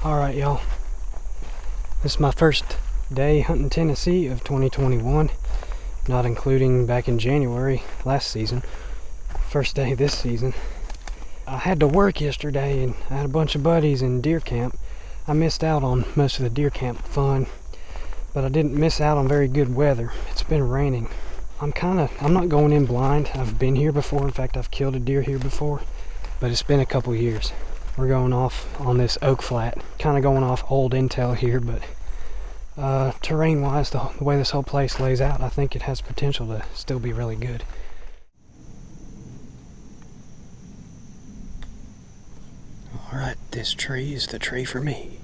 Alright, y'all. This is my first day hunting Tennessee of 2021, not including back in January last season. First day this season. I had to work yesterday and I had a bunch of buddies in deer camp. I missed out on most of the deer camp fun, but I didn't miss out on very good weather. It's been raining. I'm not going in blind. I've been here before. In fact, I've killed a deer here before, but it's been a couple years. We're going off on this oak flat, kind of going off old intel here, but terrain wise, the way this whole place lays out, I think it has potential to still be really good. Alright, this tree is the tree for me.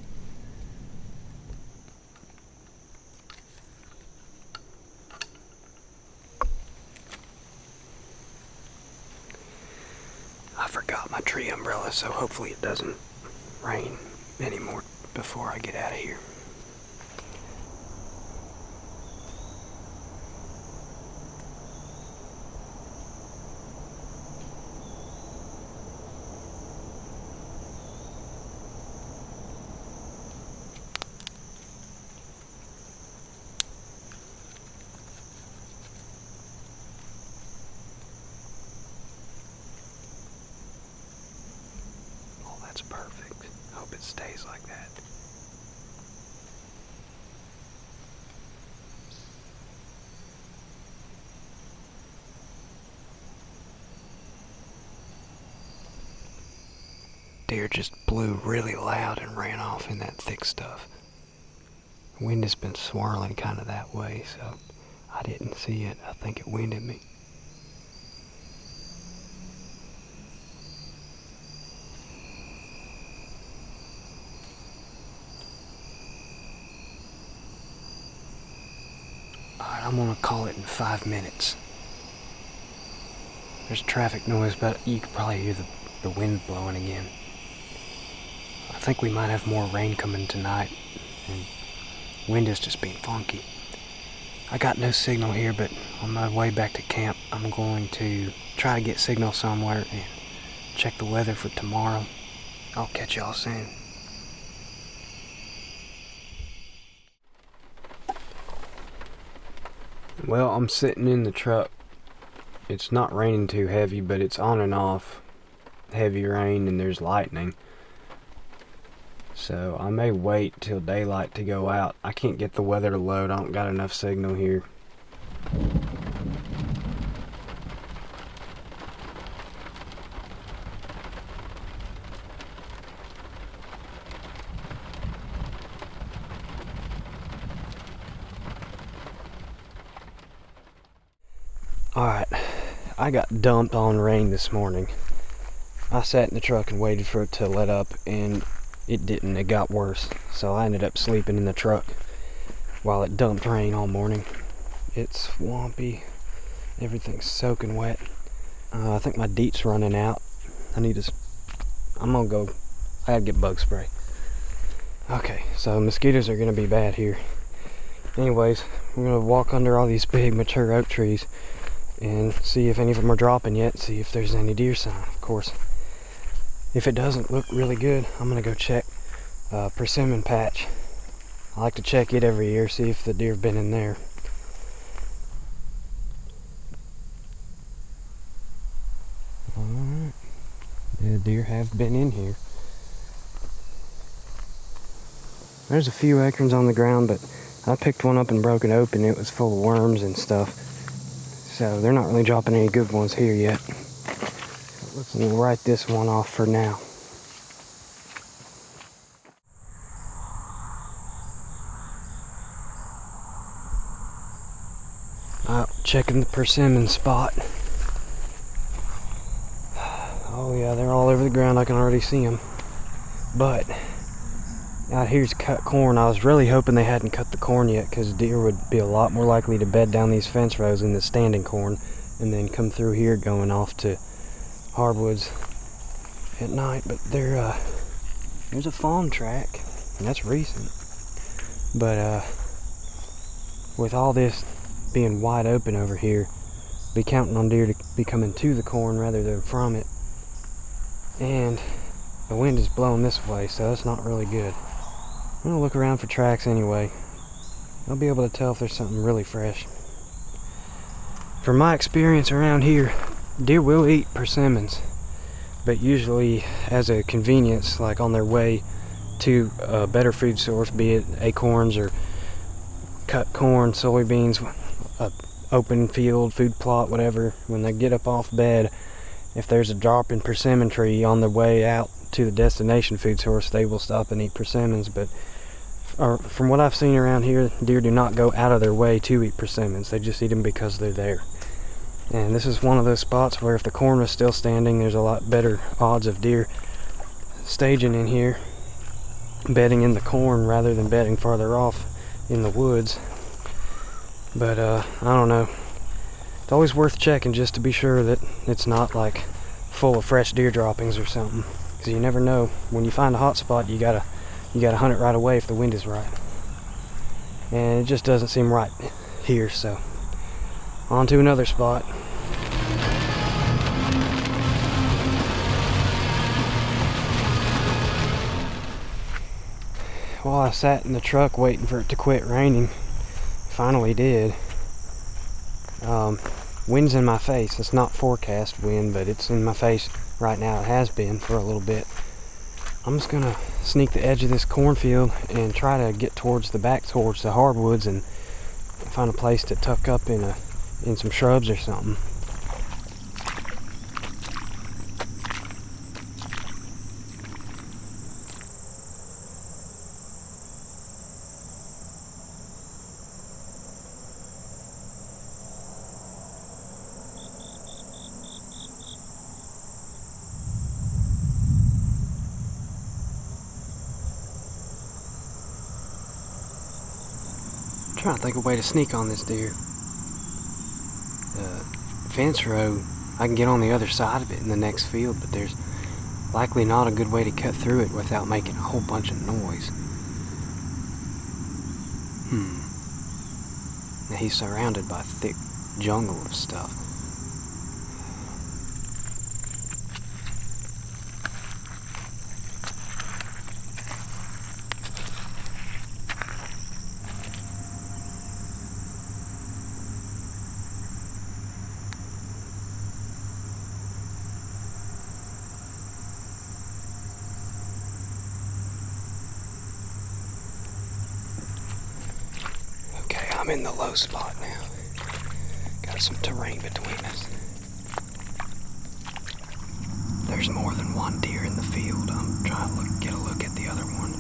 I forgot my tree umbrella, so hopefully it doesn't rain anymore before I get out of here. That's perfect. Hope it stays like that. Deer just blew really loud and ran off in that thick stuff. Wind has been swirling kind of that way, so I didn't see it. I think it winded me. Alright, I'm gonna call it in 5 minutes. There's traffic noise, but you could probably hear the wind blowing again. I think we might have more rain coming tonight, and wind is just being funky. I got no signal here, but on my way back to camp, I'm going to try to get signal somewhere and check the weather for tomorrow. I'll catch y'all soon. Well, I'm sitting in the truck. It's not raining too heavy, but it's on and off heavy rain and there's lightning. So I may wait till daylight to go out. I can't get the weather to load. I don't got enough signal here. Alright, I got dumped on rain this morning. I sat in the truck and waited for it to let up, and it didn't. It got worse. So I ended up sleeping in the truck while it dumped rain all morning. It's swampy. Everything's soaking wet. I think my DEET's running out. I'm gonna go. I gotta get bug spray. Okay, so mosquitoes are gonna be bad here. Anyways, we're gonna walk under all these big mature oak trees and see if any of them are dropping yet, see if there's any deer sign. Of course, if it doesn't look really good, I'm gonna go check persimmon patch. I like to check it every year, see if the deer have been in there. Alright, the deer have been in here. There's a few acorns on the ground, but I picked one up and broke it open. It was full of worms and stuff. So they're not really dropping any good ones here yet. We'll write this one off for now. Checking the persimmon spot. Oh yeah, they're all over the ground. I can already see them. But out here's cut corn. I was really hoping they hadn't cut the corn yet, because deer would be a lot more likely to bed down these fence rows in the standing corn and then come through here going off to hardwoods at night. But there's a fawn track, and that's recent. But with all this being wide open over here, be counting on deer to be coming to the corn rather than from it. And the wind is blowing this way, so that's not really good. I'm gonna look around for tracks anyway. I'll be able to tell if there's something really fresh. From my experience around here, deer will eat persimmons, but usually as a convenience, like on their way to a better food source, be it acorns or cut corn, soybeans, a open field, food plot, whatever. When they get up off bed, if there's a dropping persimmon tree on their way out to the destination food source, they will stop and eat persimmons. But from what I've seen around here, deer do not go out of their way to eat persimmons. They just eat them because they're there. And this is one of those spots where if the corn was still standing, there's a lot better odds of deer staging in here, bedding in the corn rather than bedding farther off in the woods. But I don't know. It's always worth checking just to be sure that it's not like full of fresh deer droppings or something, because you never know. When you find a hot spot, you gotta hunt it right away if the wind is right. And it just doesn't seem right here, so on to another spot. While I sat in the truck waiting for it to quit raining, finally did. Wind's in my face. It's not forecast wind, but it's in my face right now. It has been for a little bit. I'm just gonna sneak the edge of this cornfield and try to get towards the back, towards the hardwoods, and find a place to tuck up in some shrubs or something. Trying to think of a way to sneak on this deer. The fence row, I can get on the other side of it in the next field, but there's likely not a good way to cut through it without making a whole bunch of noise. Now he's surrounded by a thick jungle of stuff. I'm in the low spot now. Got some terrain between us. There's more than one deer in the field. I'm trying to get a look at the other one.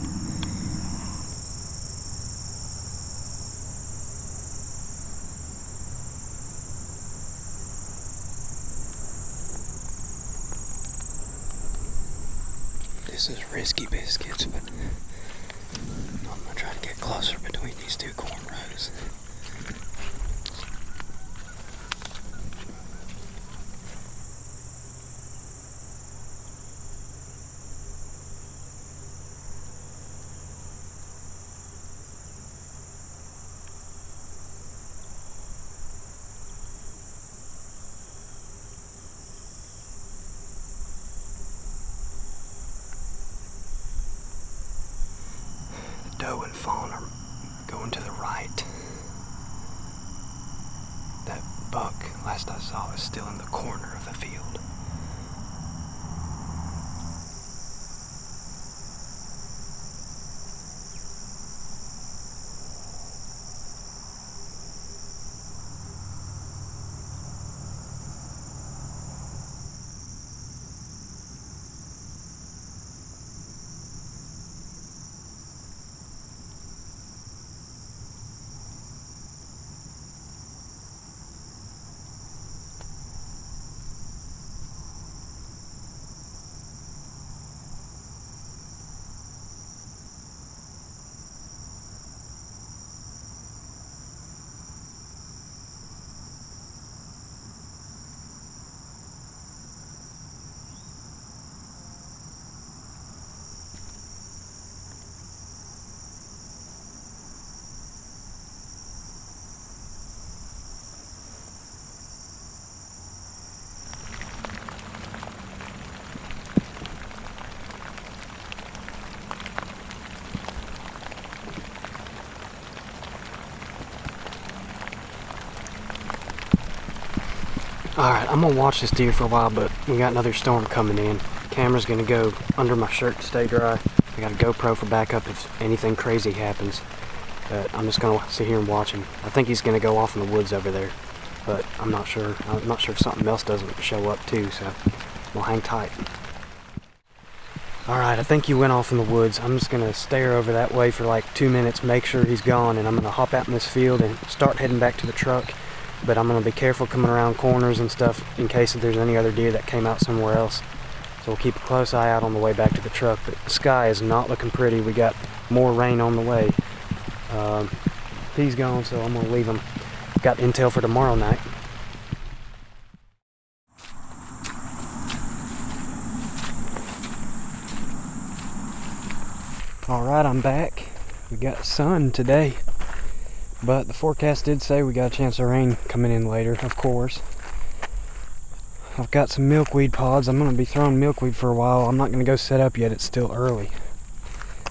This is risky biscuits, but I'm gonna try to get closer between these two corn rows. Doe and fawn are going to the right. Alright, I'm gonna watch this deer for a while, but we got another storm coming in. Camera's gonna go under my shirt to stay dry. I got a GoPro for backup if anything crazy happens. But I'm just gonna sit here and watch him. I think he's gonna go off in the woods over there, but I'm not sure. I'm not sure if something else doesn't show up too, so we'll hang tight. Alright, I think he went off in the woods. I'm just gonna stare over that way for like 2 minutes, make sure he's gone, and I'm gonna hop out in this field and start heading back to the truck. But I'm gonna be careful coming around corners and stuff in case if there's any other deer that came out somewhere else. So we'll keep a close eye out on the way back to the truck. But the sky is not looking pretty. We got more rain on the way. He's gone, so I'm gonna leave him. Got intel for tomorrow night. Alright, I'm back. We got sun today. But the forecast did say we got a chance of rain coming in later, of course. I've got some milkweed pods. I'm going to be throwing milkweed for a while. I'm not going to go set up yet. It's still early.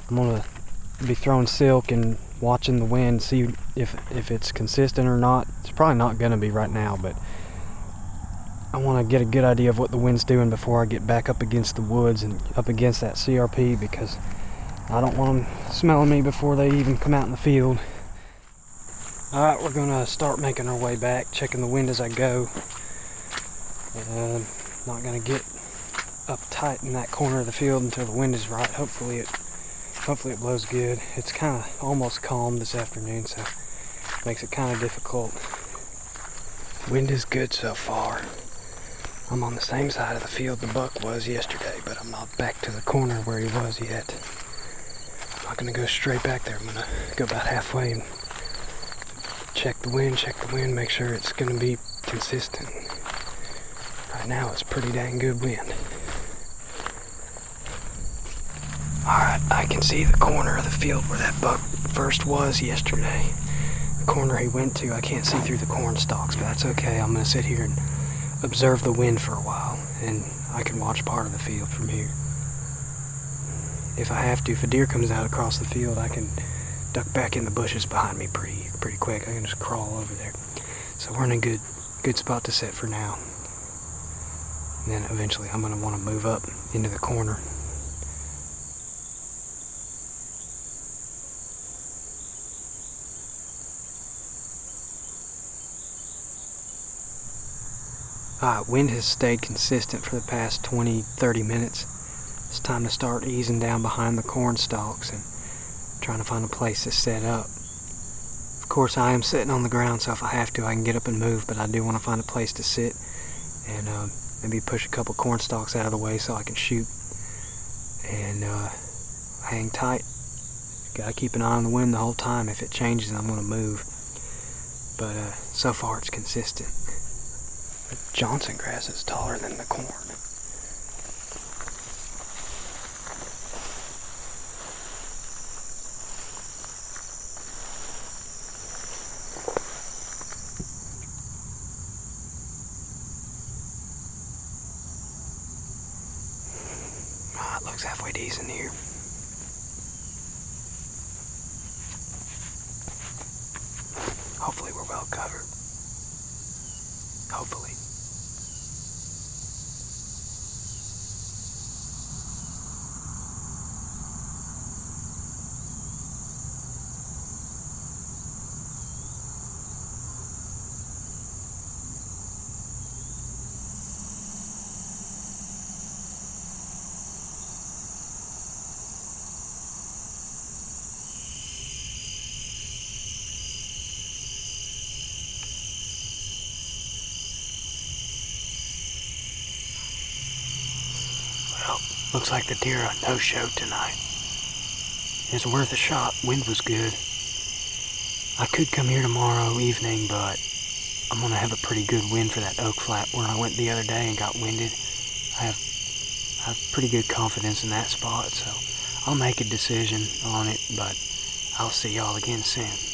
I'm going to be throwing silk and watching the wind, see if it's consistent or not. It's probably not going to be right now, but I want to get a good idea of what the wind's doing before I get back up against the woods and up against that CRP, because I don't want them smelling me before they even come out in the field. Alright, we're going to start making our way back, checking the wind as I go. Not going to get up tight in that corner of the field until the wind is right. Hopefully it blows good. It's kind of almost calm this afternoon, so it makes it kind of difficult. Wind is good so far. I'm on the same side of the field the buck was yesterday, but I'm not back to the corner where he was yet. I'm not going to go straight back there. I'm going to go about halfway and check the wind, make sure it's going to be consistent. Right now it's pretty dang good wind. Alright, I can see the corner of the field where that buck first was yesterday. The corner he went to, I can't see through the corn stalks, but that's okay. I'm going to sit here and observe the wind for a while, and I can watch part of the field from here. If I have to, if a deer comes out across the field, I can duck back in the bushes behind me pretty quick. I can just crawl over there. So we're in a good spot to sit for now. And then eventually I'm going to want to move up into the corner. Wind has stayed consistent for the past 20-30 minutes. It's time to start easing down behind the corn stalks and trying to find a place to set up. Of course, I am sitting on the ground, so if I have to, I can get up and move, but I do want to find a place to sit and maybe push a couple corn stalks out of the way so I can shoot and hang tight. Gotta keep an eye on the wind the whole time. If it changes, I'm going to move. But so far, it's consistent. The Johnson grass is taller than the corn. It looks halfway decent here. Hopefully we're well covered. Hopefully. Well, looks like the deer are no-show tonight. It's worth a shot. Wind was good. I could come here tomorrow evening, but I'm going to have a pretty good wind for that oak flat where I went the other day and got winded. I have pretty good confidence in that spot, so I'll make a decision on it, but I'll see y'all again soon.